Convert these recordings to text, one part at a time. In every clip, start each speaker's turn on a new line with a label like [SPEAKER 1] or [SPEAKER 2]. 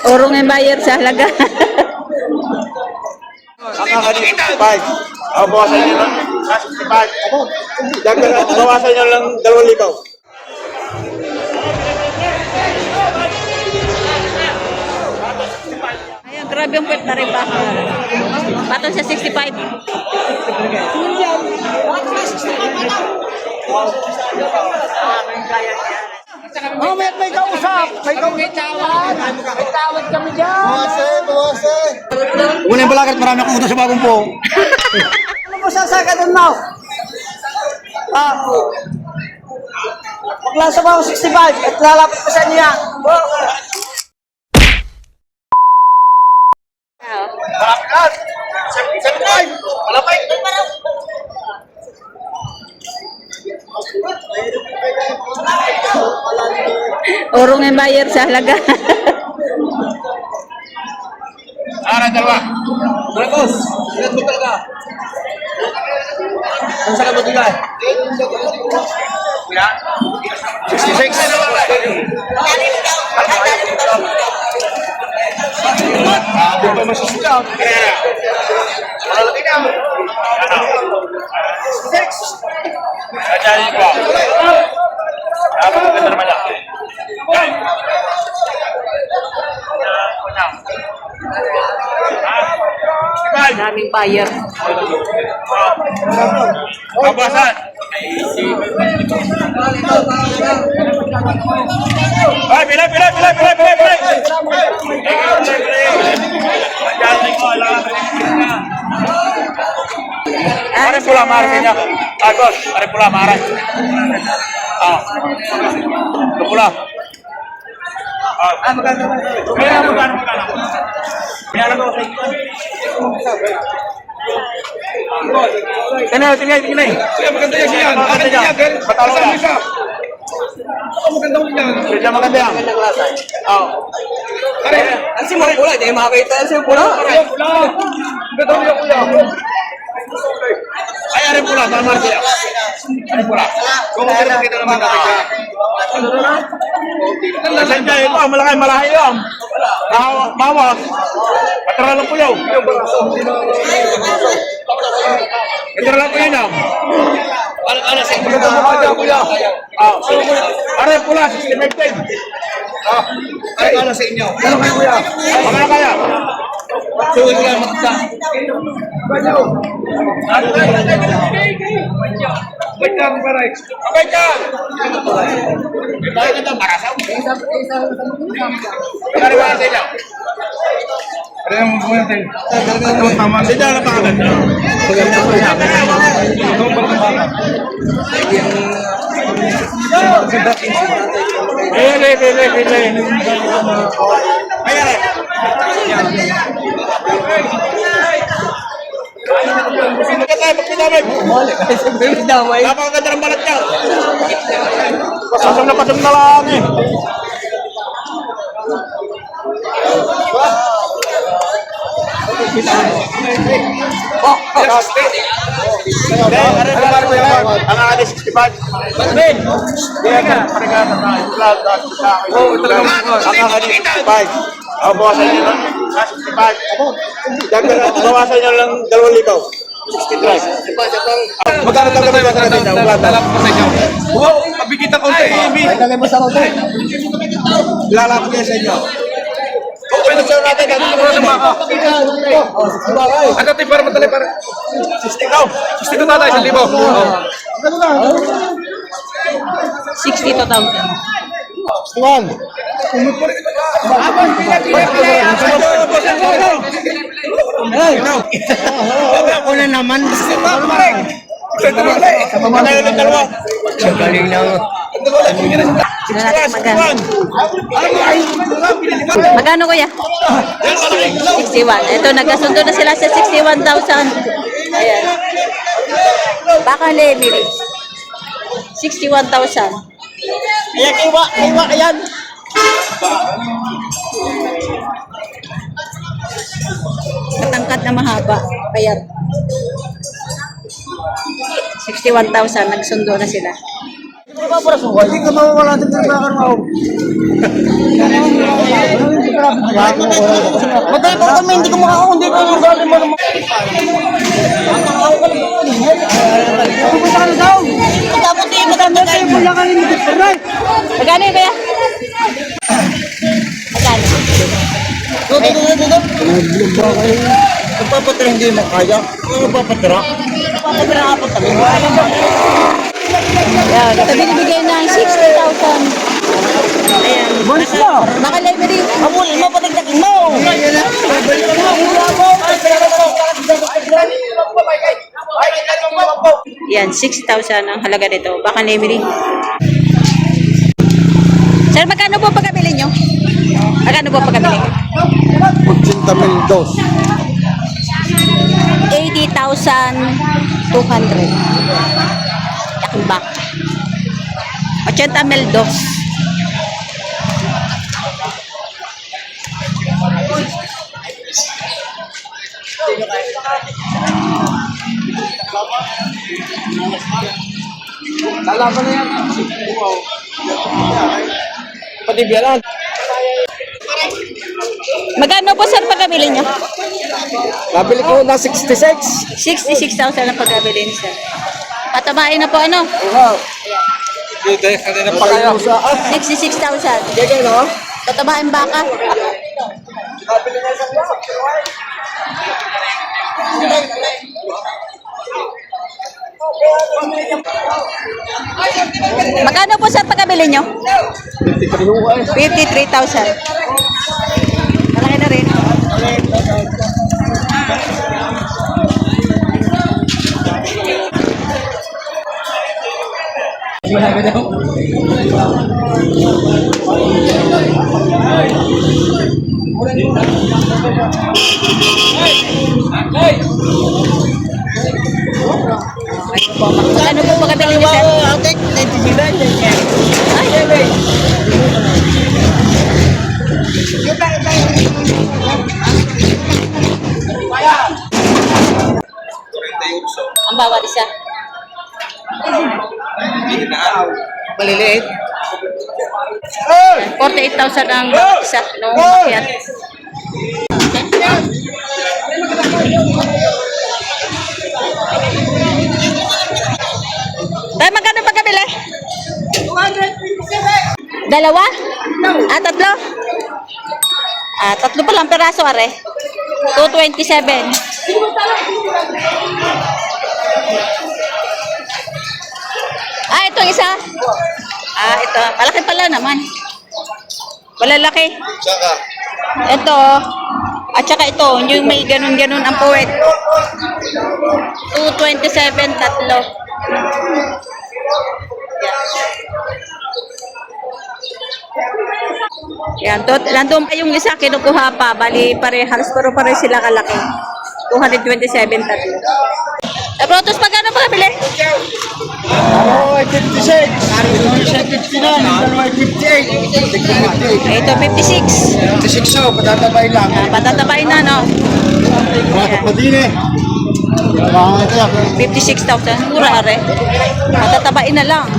[SPEAKER 1] Urong yung buyer sa halaga.
[SPEAKER 2] Ang kakanin, 65. Bawasan nyo lang, 65. Bawasan nyo lang 2,000.
[SPEAKER 1] Ayun, grabe yung pet na rin ba? Patol sa 65.
[SPEAKER 3] Oh, may kausap. May tawad. May tawad kami dyan.
[SPEAKER 2] Buwasan. Una yung balagat, marami akong utang sa bagong po.
[SPEAKER 3] Ano mo sasaka doon now? Maglasa ba ako 65 at lalapit pa sa niya.
[SPEAKER 2] Malapit lang. 75. Malapit.
[SPEAKER 1] Urong yung buyer sa halaga.
[SPEAKER 2] Dalawa. Dalawa, boss. Ilan mo talaga? Saan sa kabot nila? 66. Doon pa masusuka. Malalaki na. 66. Kajali ko. Ako maganda naman yan.
[SPEAKER 1] Daming buyer.
[SPEAKER 2] Kabasan. Ay, pilay. Are pula marah niya. Agos, are pula marah. Pula. Magkano. Tingnan. Maganda yan siya. Matalo na. Maganda maganda yan.
[SPEAKER 3] Ang simang pula, hindi makakita ang simang pula.
[SPEAKER 2] Ay, are pula. Tama siya. Are pula. Kung kita naman nakita. Saan dyan ito? Malaki yun. Bawas. Patara lang po yun. Patara lang po yun. Ano sa inyo? Are pula, 65. Ano sa inyo? Ano kayo kuya? Ano kaya? Suwin ka magta. Abay ka! Abay ka daw, marasaw. Kaya ba sa inyo? Kaya mo buwan tayo. Tama. Sa inyo, napakaganda. Maganda ko yan. Ito pa rin baka. Bili. Ayan. Magpidamay. Napakaganda ng balat niya. Pasasam na lang eh. Ang ali 65. Ben. Kaya ka parigata tayo. Vlog sa akin. Ang ali 65. Bawasan niyo lang 65. Bawasan niyo lang 2,000. 63. Magkano talaga ba sa inyo? Talap ko sa inyo. Wow, mabigita ko tayo.
[SPEAKER 3] Lagay mo sa konti.
[SPEAKER 2] Lalapit niya sa inyo.
[SPEAKER 3] Okay na siya natin. Ganito ko sa mga.
[SPEAKER 2] Ano tayo para matali para? 62 tatay, 1,000.
[SPEAKER 1] 62,000.
[SPEAKER 2] 61.
[SPEAKER 3] Ako na naman.
[SPEAKER 2] Pamanayo ng dalawa.
[SPEAKER 3] Galing na.
[SPEAKER 1] Magkano kuya? 61. Ito, nagkasundo na sila sa 61,000. Ayan. Baka lemili. 61,000.
[SPEAKER 3] Ayan, iwa yan.
[SPEAKER 1] Katangkat na mahaba. Payat. 61,000. Nagsundo na sila.
[SPEAKER 3] Hindi ka mawawala din ng bakar mo. Matay ko kami, hindi ko makakaw, hindi ko magaling mo naman. Pupunta ka na daw. Dapat eh, maganda kayo mo lang kayo ni Peray.
[SPEAKER 1] Magkano yun kaya? Magkano?
[SPEAKER 3] Nagpapatira hindi mo kaya. Ano nagpapatira? Nagpapatira ka pa tabi.
[SPEAKER 1] Yan. Ito binibigay ng 60,000. Ayan.
[SPEAKER 3] Months na.
[SPEAKER 1] Naka-library.
[SPEAKER 3] Amul, mapatagdakin mo.
[SPEAKER 1] Yan, 60,000 ang halaga nito. Baka library. Sir, magkano po pagkabili nyo? Magkano po pagkabili?
[SPEAKER 3] 80,000.
[SPEAKER 1] 80,200. Yakin back. 80,000 dos.
[SPEAKER 3] Lalaban na yan. Pati biyaran.
[SPEAKER 1] Magkano po sir pagkabili nyo?
[SPEAKER 3] Nabili ko na 66.
[SPEAKER 1] 66,000 ang pagkabili ni sir. Patabain na po ano?
[SPEAKER 3] Wow. Dito, kanina pa kayo.
[SPEAKER 1] 66,000.
[SPEAKER 3] Kaya no?
[SPEAKER 1] Patabain baka.
[SPEAKER 3] Nabili na isang bako.
[SPEAKER 1] Magkano po sir pagkabili nyo? 53,000. Malaki na rin. Magkano po pagkabili nyo sir? Ang bawat isa.
[SPEAKER 3] Maliliit.
[SPEAKER 1] 48,000 ang bawat isa nung makyat. Tayo magkano pagkabili? 257. Dalawa? Tatlo? Tatlo pa lang peraso are. 227. Itong isa. Ito. Malaki pala naman. Malalaki.
[SPEAKER 3] Saka.
[SPEAKER 1] Ito. At saka ito. Yung may ganun-ganun ang puwet. 227, tatlo. Yan. Nandun pa yung isa, kinukuha pa. Bali, halos pare sila kalaki. 227, tatlo. Protos, pagkano pa bili?
[SPEAKER 3] Ako ay 56. 59. Dalawa ay 58.
[SPEAKER 1] Ito, 56.
[SPEAKER 3] 56 so, patatabay lang.
[SPEAKER 1] Patatabay na, no?
[SPEAKER 3] Bakit pa din eh?
[SPEAKER 1] 56,000. Mura, are. Patatabain na lang.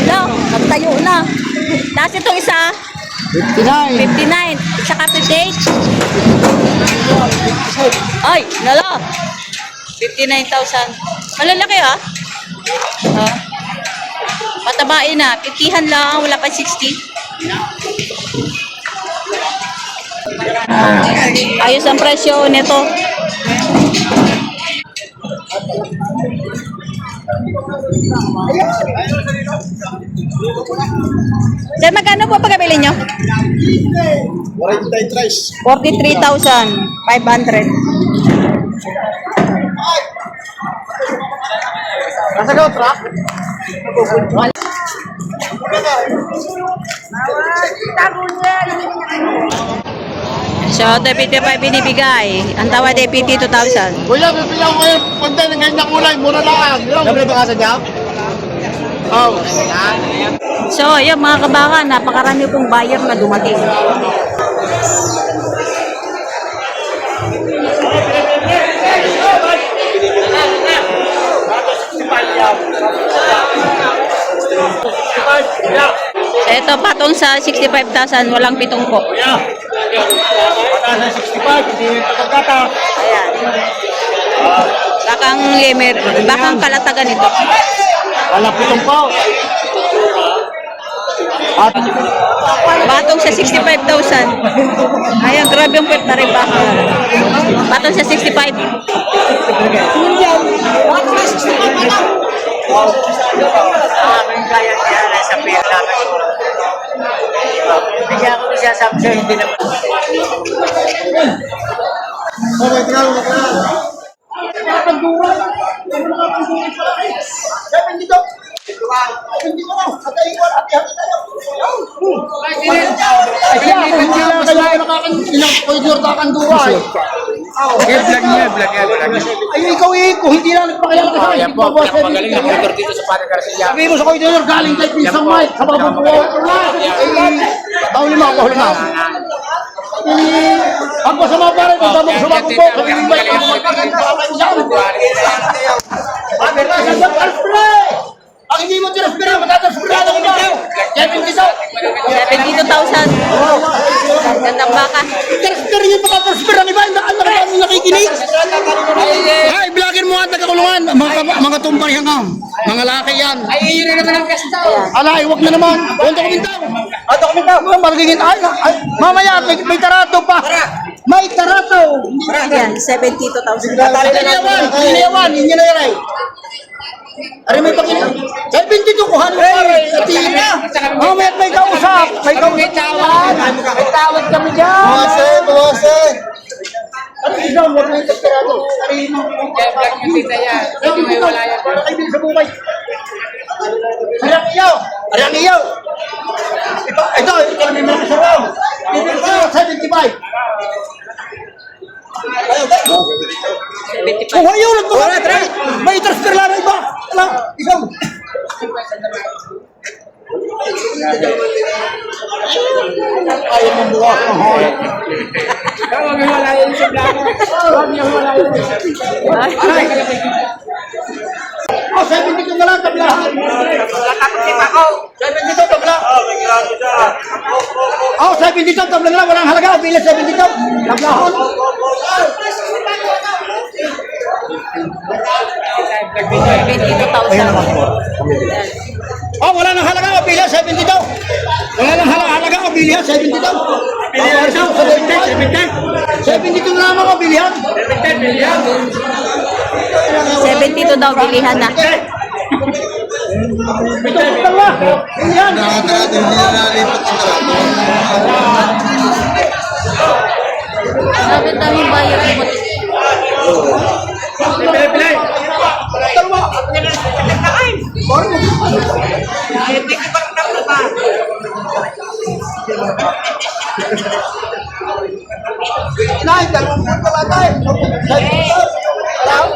[SPEAKER 1] No, nagtayo na. Tapos itong isa,
[SPEAKER 3] 59.
[SPEAKER 1] 59. Tsaka 58. Ay, nala. 59,000. Malalaki ha? Patabain na. 50han lang. Wala pa 60. Ayos ang presyo nito. Sir, magkano po pagkabili nyo? 43,500.
[SPEAKER 3] Nasa daw truck?
[SPEAKER 1] So, deputy 5 binibigay. Ang tawad deputy 2,000.
[SPEAKER 3] Kuya, bibilang ko yung punta ng ganyan kulay. Mura lang. Dapat ba kasi niya? Oh.
[SPEAKER 1] So, ayun mga kabaka, napakarami pong buyer na dumating. Ito, patong sa 65,000, walang pitong po.
[SPEAKER 2] Kuya. Pataas ng 65, hindi yung pagkata.
[SPEAKER 1] Ayan. Bakang limer, bakang kalatagan ito.
[SPEAKER 2] Walang pitong po. At
[SPEAKER 1] Patong sa 65,000. Ayan, grabe yung pwet na rin baka. Patong sa 65.
[SPEAKER 3] Aming kaya kaya sa pera namin. Bigyan ko siya sabi sa'yo, hindi naman.
[SPEAKER 4] Ay, ikaw eh, kung hindi lang nagpakilala ka sa akin,
[SPEAKER 3] Yan po, pinakamagaling na motor dito sa Padre Garcia.
[SPEAKER 4] sabihin mo sa Koydor, galing kay Pisang Mike, sa mga bubuo. Bahuli mo, bahuli mo. Ako sa mga pare, kung sa mga bubuo, kami yung bike, ang mga ang hindi mo tinaspira, matataspira na kami daw. Kevin Kisaw.
[SPEAKER 1] 72,000. Gandang baka.
[SPEAKER 4] Tinaspira yung matataspira ni ba? Ang nakakami nakikinig. Ay, vlogger mo at nagkakulungan. Mga tumpay hanggang. Mga laki yan.
[SPEAKER 3] Ay, yun na naman ang kastaw.
[SPEAKER 4] Alay, wag na naman. Huwag na kumintaw. Ato kumintaw. Maragigin. Ay, mamaya, may tarato pa. May tarato.
[SPEAKER 1] Ayan, 72,000.
[SPEAKER 4] Hiniyawan. Hindi na yan ay. Ari may pakinig. 72 kuhan mo pare. Ati na. Mamaya may kausap. May
[SPEAKER 3] tawad. May tawad kami dyan.
[SPEAKER 4] Buwase. Ano isaw? Wag na yung tarato. Ari mo.
[SPEAKER 3] Kaya vlog nyo tita yan. Medyo may wala yan.
[SPEAKER 4] Para kayo sa bukay. Ariang iyaw. Ariang iyaw. Ito na may mga saraw. Ito, 75. Kung ayaw lang wala, may transfer lang iba. Wala, ikaw. Ayaw mong buwak ng hoy.
[SPEAKER 3] Huwag yung wala yan sa vlog. Huwag yung wala yan.
[SPEAKER 4] Oh, 72 na lang, tablahan. 72, tablahan. Oh, 72, tablahan lang. Walang halaga. O, bilis 72. Tablahan.
[SPEAKER 1] 72,000.
[SPEAKER 4] Oh, wala nang halaga. O, bilis 72. Wala nang halaga. O, bilis 72. 72 na naman o, bilihan.
[SPEAKER 1] 72 daw, bilihan na.
[SPEAKER 4] Ito, utang na. Bilihan.
[SPEAKER 1] Sabi tayo bayad mo.
[SPEAKER 4] Nay, dalawang buwan pala tayo.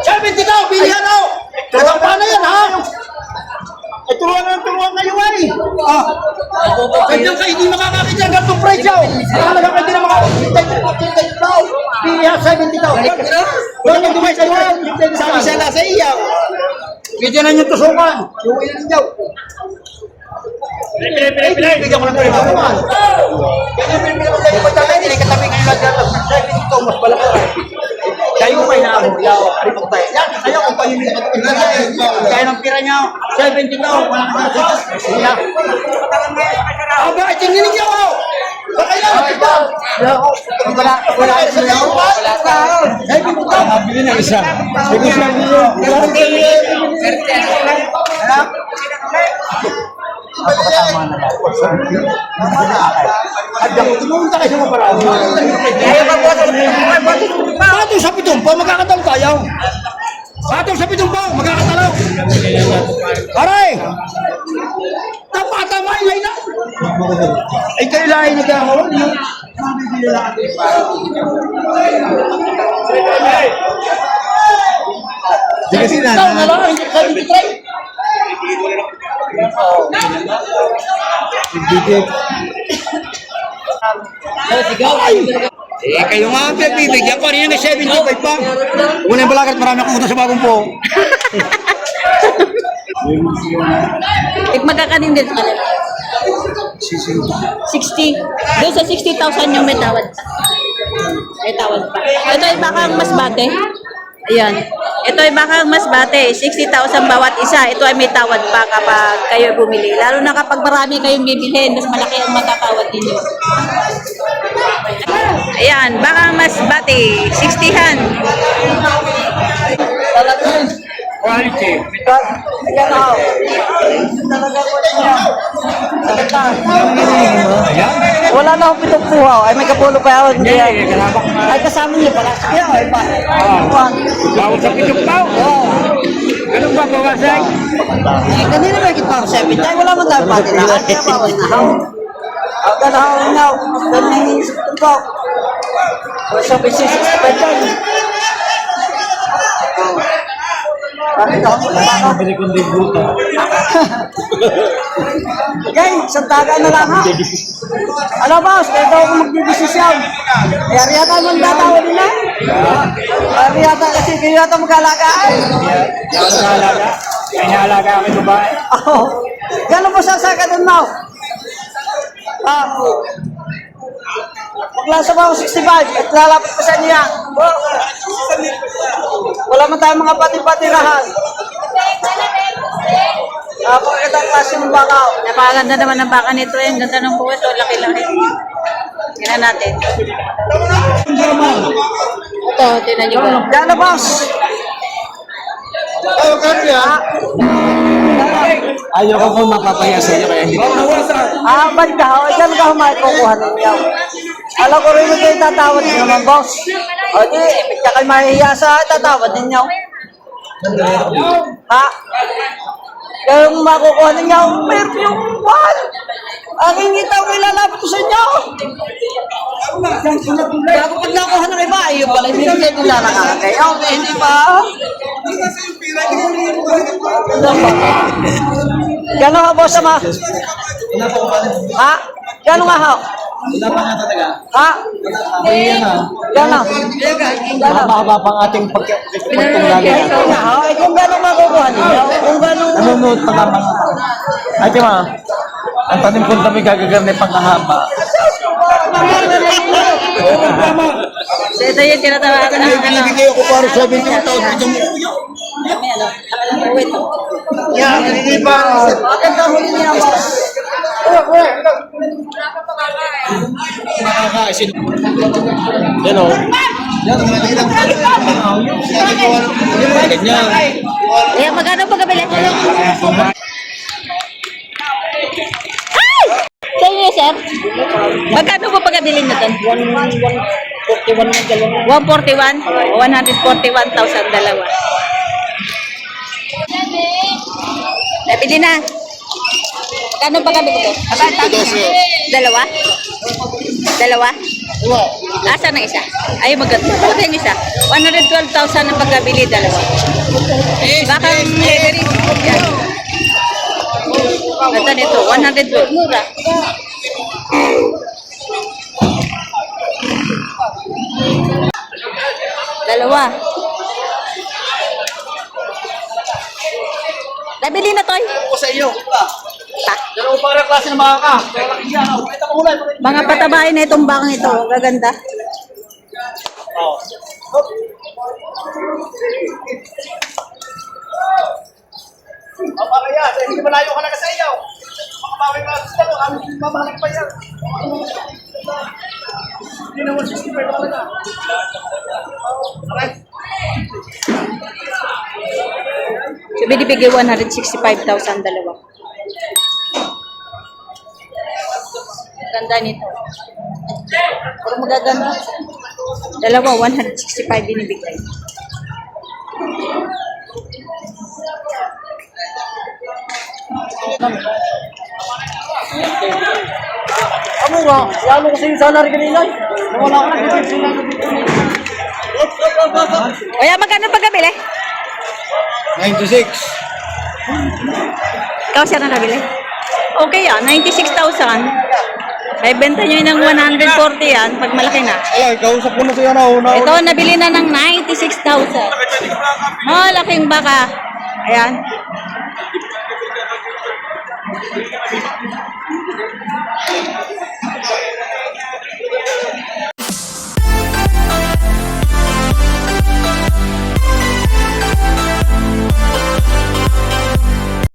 [SPEAKER 4] 70 daw, bilihan daw. Katampa na yan, ha? Ay, turuan kayo, ay. Kaya kayo hindi makakakita ang gantong price, yaw. Talaga kayo hindi na makakakita daw. Bilihan 70 daw. Huwag nyo dumay sa iwan. Sabi siya na sa iyaw. Pwede na nyo tusukan. Yung ilan daw. Bigyan ko ng pwede naman. Ganyan pinipili ko kayo. Pagka kayo, hindi katabi kayo lang dyan. Sabi nito, mas balak ka. Kayo may namo, yaw. Ari po tayo. Yan, kayo kung payo nyo. Kaya ng pira nyo. 70 daw. Wala ka na sa siya. Aba, tingin niyo ako. Baka yan, ito. Wala ka sa iyo. Wala ka. Ay, pinito. Bili na isa. Sige siya niyo. Tumunta kayo sa mga parang. Patong sa pitumpo, magkakatalaw tayo. Patong sa pitumpo, magkakatalaw. Aray! Tama, ilay na. Ay, kayo lahi nagkakaroon. Mabibili natin. Sige sila. Ikaw na lang, hindi ka try. Eh, kayo nga ang pinagbibigyan ko. Kanina may 75 pa. Muna yung balagat, marami akong utang sa bagong po.
[SPEAKER 1] Magkakanin din sa kanila. 60. Doon sa 60,000 yung may tawad pa. May tawad pa. Ito ay bakang masbate. Ayan. Ito ay bakang masbate. 60,000 bawat isa. Ito ay may tawad pa kapag kayo bumili. Lalo na kapag marami kayong bibilhin, mas malaki ang matatawad ninyo. Ayan. Bakang masbate. 60han.
[SPEAKER 3] Quality.
[SPEAKER 4] Ayan ako. Talaga ko niya. Wala na akong pitong puhaw. Ay, may kapulo pa ako. Hindi yan. Ay, kasama niyo pala. Sige, ay ba?
[SPEAKER 3] Bawal sa pitok tao. Ganun ba bawasan?
[SPEAKER 4] Eh, kanina may kita ako 7. Ay, wala man tayo pati na. Ay, kaya bawal na ako. Ang ganahaw na. Ganun yung isipin ko. Sa business, sa bakit ako?
[SPEAKER 3] Bili kong libuto.
[SPEAKER 4] Gay, isang taga na lang ha. Ano boss, kaya daw ako magbibisisyon. Kaya riyata mo tatawa din ha. Kaya riyata kasi kayo yata mag-alaga.
[SPEAKER 3] Yan ang alaga. May naalaga kami babae.
[SPEAKER 4] Oo. Gano'n mo sasaka doon mo? Maglasa ba ako 65 at lalapit pa sa niya. Wala man tayong mga pati-patirahan. Napakagandang klase ng baka.
[SPEAKER 1] Napakaganda naman ng baka nito. Ang ganda ng buwet. O, laki-laki. Tingnan natin. Ito, tingnan nyo ba?
[SPEAKER 4] Yan na boss.
[SPEAKER 3] Ayaw ko kung mapapaya sa inyo kaya hindi ko.
[SPEAKER 4] Ba't ka? O, dyan ka humayat kukuha ninyo. Alam ko rin kayo tatawad niyo naman, boss. O, di, ba't ka kayo mahihiya sa tatawad ninyo? Ha? Kayong makukuha ninyo, meron yung one. Ang ingitaw ko ilalapit ko sa inyo. Kaya kapag nakuha ng iba, ayun pala, hindi kayo nilalakala kayo. Hindi ba? Gano'n ka, boss, ama? Ha? Gano'n nga, ha? Ha? Gano'n? Gano'n?
[SPEAKER 3] Mahaba pang ating pagtunggali.
[SPEAKER 4] Ha? Kung gano'n makukuha ninyo? Kung gano'n...
[SPEAKER 3] Nanonood pa naman. Ay, di ma. Ang tanim kong dami gagagarni pangkahaba.
[SPEAKER 1] So, ito yung tinatawagan ng ano.
[SPEAKER 2] ko para 17 taon.
[SPEAKER 1] Kami ano, ang buwet.
[SPEAKER 2] Yan, hindi pa.
[SPEAKER 4] Maganda huli niya, boss.
[SPEAKER 2] Nakakaisin. Yan o. Yan, ganyan.
[SPEAKER 1] Kaya magkano pagkabili? Sa inyo, sir? Magkano po pagkabili na doon? 141 o 141,000 dalawa. Nabili na. Magkano pagkabili ko? Dalawa? Dalawa? Asa ng isa? Ay, maganda. Malaki yung isa. 112,000 ang pagkabili, dalawa. Bakang levery. Yan. Ganda nito, 112. Mura. Dalawa. Nabili na, Toy.
[SPEAKER 4] Ako sa iyo.
[SPEAKER 1] Ta.
[SPEAKER 4] Dalawa para klase ng mga ka. Ito mo ulay.
[SPEAKER 1] Mga patabain na itong bakang ito. Ang gaganda.
[SPEAKER 4] Papakaya, hindi malayo ka na sa iyo. Makabawi ka sa iyo. Ang mamahalik pa yan. Hindi na 165 talaga. Alright.
[SPEAKER 1] So, binibigay 165,000 dalawa. Ganda nito. Pero magaganda. Dalawa, 165 binibigay.
[SPEAKER 4] Amo nga, lalo ko sa iyo sana rin kanina. Wala ko na sila.
[SPEAKER 1] Kaya magkano pagkabili?
[SPEAKER 2] 96.
[SPEAKER 1] Ikaw siya na nabili? Okay ah, 96,000. May benta nyo yun ng 140 yan pag malaki na.
[SPEAKER 2] Ay, kausap ko na siya na una.
[SPEAKER 1] Ito, nabili na ng 96,000. Malaking baka. Ayan.